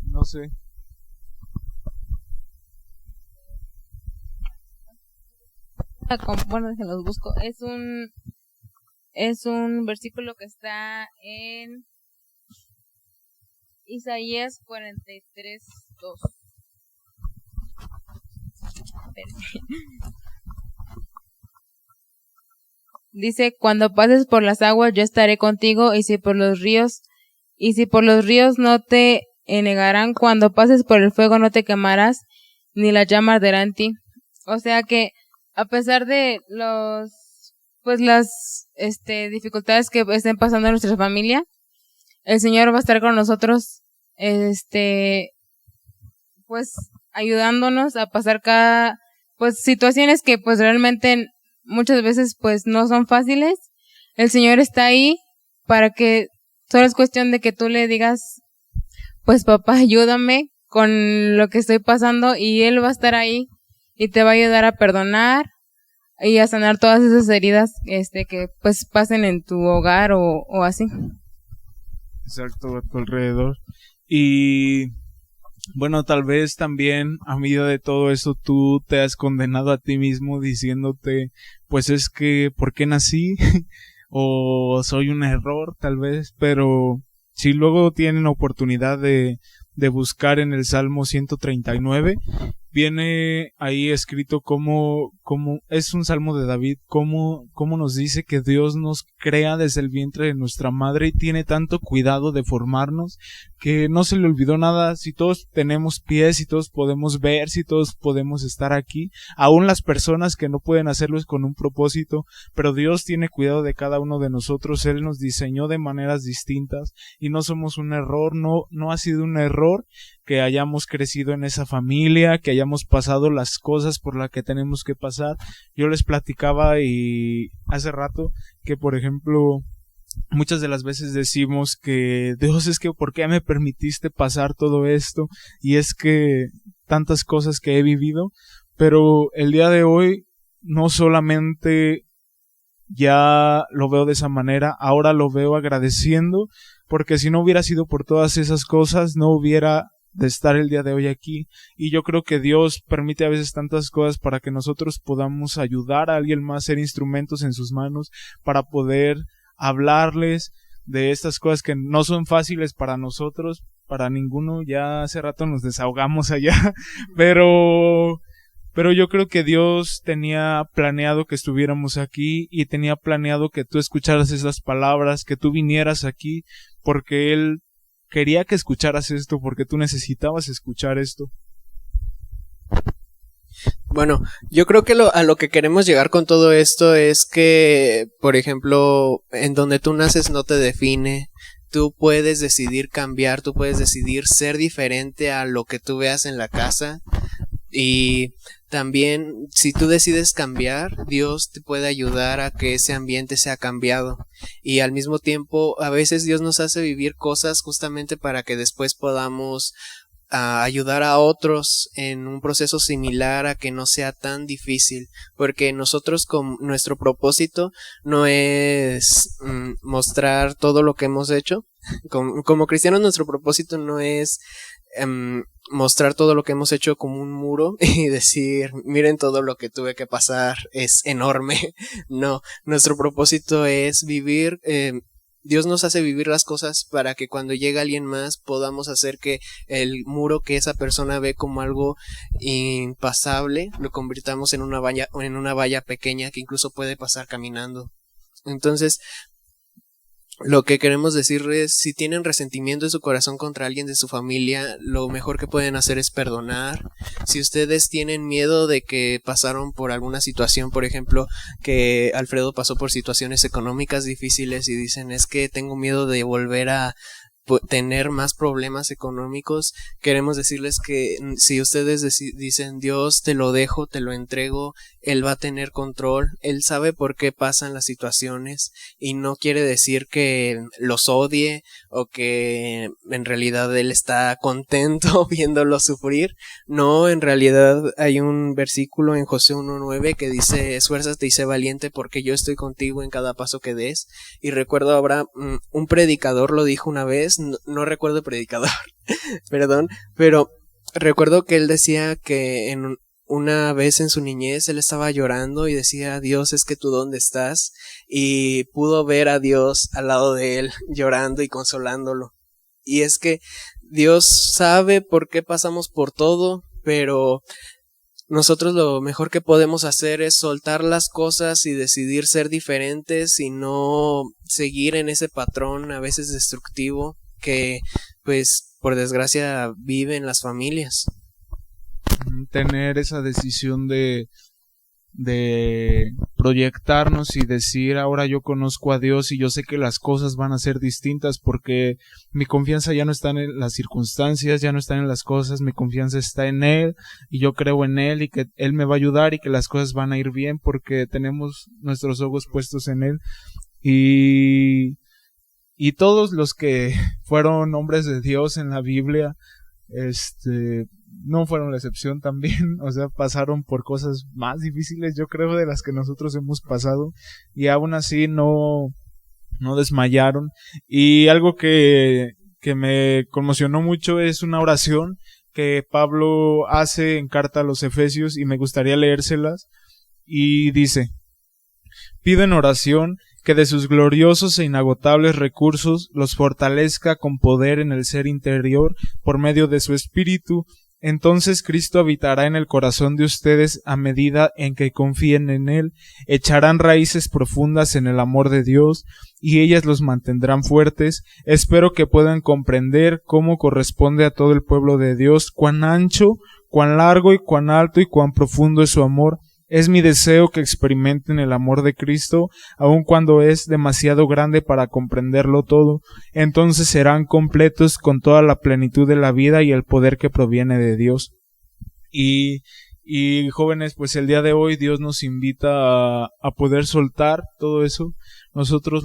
No sé. Bueno, se los busco. Es un versículo que está en Isaías 43:2. Dice, cuando pases por las aguas yo estaré contigo, y si por los ríos no te negarán, cuando pases por el fuego no te quemarás, ni la llama arderá en ti. O sea que a pesar de pues las, dificultades que estén pasando en nuestra familia, el Señor va a estar con nosotros, pues ayudándonos a pasar pues situaciones que pues realmente muchas veces pues no son fáciles. El Señor está ahí para que solo es cuestión de que tú le digas, pues papá, ayúdame con lo que estoy pasando, y Él va a estar ahí y te va a ayudar a perdonar y a sanar todas esas heridas que pues pasen en tu hogar o así. Exacto, a tu alrededor. Y bueno, tal vez también a medida de todo eso tú te has condenado a ti mismo diciéndote, pues es que, ¿por qué nací? O soy un error, tal vez, pero si luego tienen oportunidad de buscar en el Salmo 139, viene ahí escrito como es un salmo de David, como nos dice que Dios nos crea desde el vientre de nuestra madre y tiene tanto cuidado de formarnos que no se le olvidó nada. Si todos tenemos pies, si todos podemos ver, si todos podemos estar aquí, aún las personas que no pueden hacerlo es con un propósito, pero Dios tiene cuidado de cada uno de nosotros. Él nos diseñó de maneras distintas y no somos un error, no ha sido un error que hayamos crecido en esa familia, que hayamos pasado las cosas por las que tenemos que pasar. Yo les platicaba y hace rato que, por ejemplo, muchas de las veces decimos que Dios, es que ¿por qué me permitiste pasar todo esto? Y es que tantas cosas que he vivido, pero el día de hoy no solamente ya lo veo de esa manera, ahora lo veo agradeciendo, porque si no hubiera sido por todas esas cosas, no hubiera de estar el día de hoy aquí. Y yo creo que Dios permite a veces tantas cosas para que nosotros podamos ayudar a alguien más, ser instrumentos en sus manos para poder hablarles de estas cosas que no son fáciles para nosotros, para ninguno. Ya hace rato nos desahogamos allá, pero yo creo que Dios tenía planeado que estuviéramos aquí y tenía planeado que tú escucharas esas palabras, que tú vinieras aquí, porque Él quería que escucharas esto, porque tú necesitabas escuchar esto. Bueno, yo creo que a lo que queremos llegar con todo esto es que, por ejemplo, en donde tú naces no te define. Tú puedes decidir cambiar, tú puedes decidir ser diferente a lo que tú veas en la casa. Y también, si tú decides cambiar, Dios te puede ayudar a que ese ambiente sea cambiado. Y al mismo tiempo, a veces Dios nos hace vivir cosas justamente para que después podamos ayudar a otros en un proceso similar, a que no sea tan difícil, porque nosotros con nuestro propósito no es mostrar todo lo que hemos hecho. Como cristianos, nuestro propósito no es mostrar todo lo que hemos hecho como un muro y decir, miren todo lo que tuve que pasar, es enorme. No, nuestro propósito es vivir. Dios nos hace vivir las cosas para que cuando llegue alguien más podamos hacer que el muro que esa persona ve como algo impasable lo convirtamos en una valla pequeña que incluso puede pasar caminando. Entonces, lo que queremos decirles, si tienen resentimiento en su corazón contra alguien de su familia, lo mejor que pueden hacer es perdonar. Si ustedes tienen miedo de que pasaron por alguna situación, por ejemplo, que Alfredo pasó por situaciones económicas difíciles y dicen, es que tengo miedo de volver a tener más problemas económicos, queremos decirles que si ustedes dicen, Dios, te lo dejo, te lo entrego, Él va a tener control, Él sabe por qué pasan las situaciones y no quiere decir que los odie o que en realidad Él está contento viéndolos sufrir. No, en realidad hay un versículo en Josué 1:9 que dice, esfuérzate y sé valiente porque yo estoy contigo en cada paso que des. Y recuerdo ahora, un predicador lo dijo una vez, no recuerdo el predicador, perdón, pero recuerdo que él decía que una vez en su niñez él estaba llorando y decía, Dios, es que tú dónde estás, y pudo ver a Dios al lado de él llorando y consolándolo. Y es que Dios sabe por qué pasamos por todo, pero nosotros lo mejor que podemos hacer es soltar las cosas y decidir ser diferentes y no seguir en ese patrón a veces destructivo que, pues, por desgracia vive en las familias. Tener esa decisión de de proyectarnos y decir ahora yo conozco a Dios y yo sé que las cosas van a ser distintas porque mi confianza ya no está en las circunstancias, ya no está en las cosas, mi confianza está en Él y yo creo en Él y que Él me va a ayudar y que las cosas van a ir bien porque tenemos nuestros ojos puestos en Él. Y todos los que fueron hombres de Dios en la Biblia, no fueron la excepción también, o sea, pasaron por cosas más difíciles, yo creo, de las que nosotros hemos pasado, y aún así no desmayaron. Y algo que me conmocionó mucho es una oración que Pablo hace en carta a los Efesios, y me gustaría leérselas, y dice: pido en oración que de sus gloriosos e inagotables recursos los fortalezca con poder en el ser interior por medio de su Espíritu. Entonces Cristo habitará en el corazón de ustedes a medida en que confíen en Él, echarán raíces profundas en el amor de Dios y ellas los mantendrán fuertes. Espero que puedan comprender cómo corresponde a todo el pueblo de Dios, cuán ancho, cuán largo y cuán alto y cuán profundo es su amor. Es mi deseo que experimenten el amor de Cristo, aun cuando es demasiado grande para comprenderlo todo. Entonces serán completos con toda la plenitud de la vida y el poder que proviene de Dios. Y jóvenes, pues el día de hoy Dios nos invita a poder soltar todo eso. Nosotros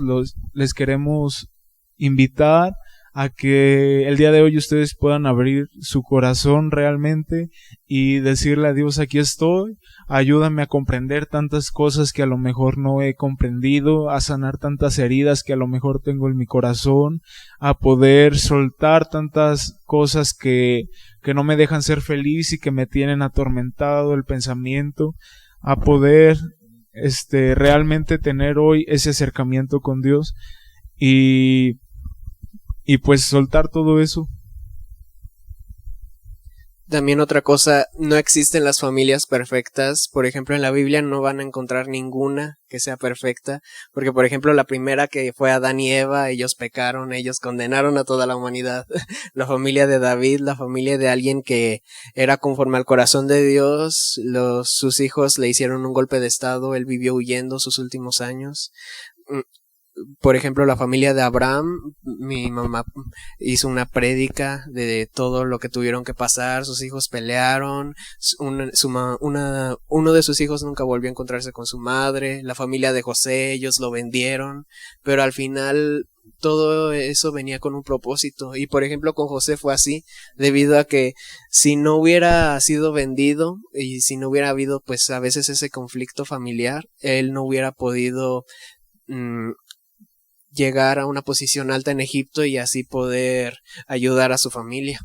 les queremos invitar a que el día de hoy ustedes puedan abrir su corazón realmente y decirle a Dios: aquí estoy, ayúdame a comprender tantas cosas que a lo mejor no he comprendido, a sanar tantas heridas que a lo mejor tengo en mi corazón, a poder soltar tantas cosas que no me dejan ser feliz y que me tienen atormentado el pensamiento, a poder realmente tener hoy ese acercamiento con Dios y pues soltar todo eso. También otra cosa, no existen las familias perfectas. Por ejemplo, en la Biblia no van a encontrar ninguna que sea perfecta, porque por ejemplo la primera, que fue Adán y Eva, ellos pecaron, ellos condenaron a toda la humanidad. La familia de David, la familia de alguien que era conforme al corazón de Dios, sus hijos le hicieron un golpe de estado, él vivió huyendo sus últimos años. Por ejemplo, la familia de Abraham, mi mamá hizo una prédica de todo lo que tuvieron que pasar, sus hijos pelearon, uno de sus hijos nunca volvió a encontrarse con su madre, la familia de José, ellos lo vendieron, pero al final todo eso venía con un propósito. Y por ejemplo con José fue así, debido a que si no hubiera sido vendido y si no hubiera habido pues a veces ese conflicto familiar, él no hubiera podido llegar a una posición alta en Egipto y así poder ayudar a su familia.